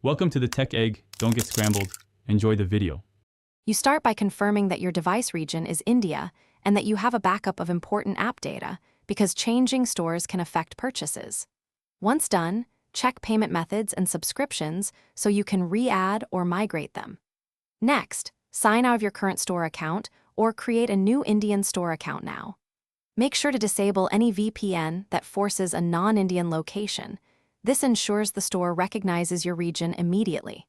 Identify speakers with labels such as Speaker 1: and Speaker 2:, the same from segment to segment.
Speaker 1: Welcome to the Tech Egg. Don't get scrambled. Enjoy the video.
Speaker 2: You start by confirming that your device region is India and that you have a backup of important app data because changing stores can affect purchases. Once done, check payment methods and subscriptions so you can re-add or migrate them. Next, sign out of your current store account or create a new Indian store account now. Make sure to disable any VPN that forces a non-Indian location. This ensures the store recognizes your region immediately.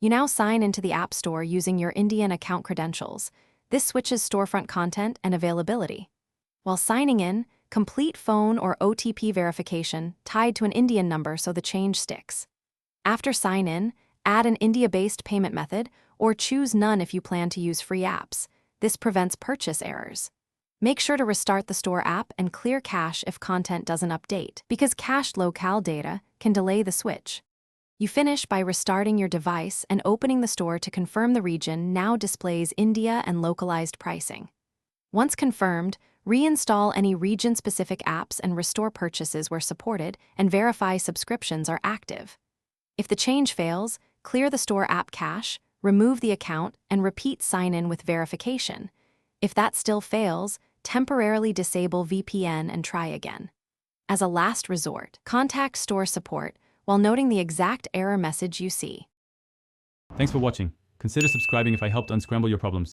Speaker 2: You now sign into the App Store using your Indian account credentials. This switches storefront content and availability. While signing in, complete phone or OTP verification tied to an Indian number so the change sticks. After sign-in, add an India-based payment method or choose none if you plan to use free apps. This prevents purchase errors. Make sure to restart the store app and clear cache if content doesn't update, because cached locale data can delay the switch. You finish by restarting your device and opening the store to confirm the region now displays India and localized pricing. Once confirmed, reinstall any region-specific apps and restore purchases where supported and verify subscriptions are active. If the change fails, clear the store app cache, remove the account, and repeat sign-in with verification. If that still fails, temporarily disable VPN and try again. As a last resort, contact store support while noting the exact error message you see.
Speaker 1: Thanks for watching. Consider subscribing if I helped unscramble your problems.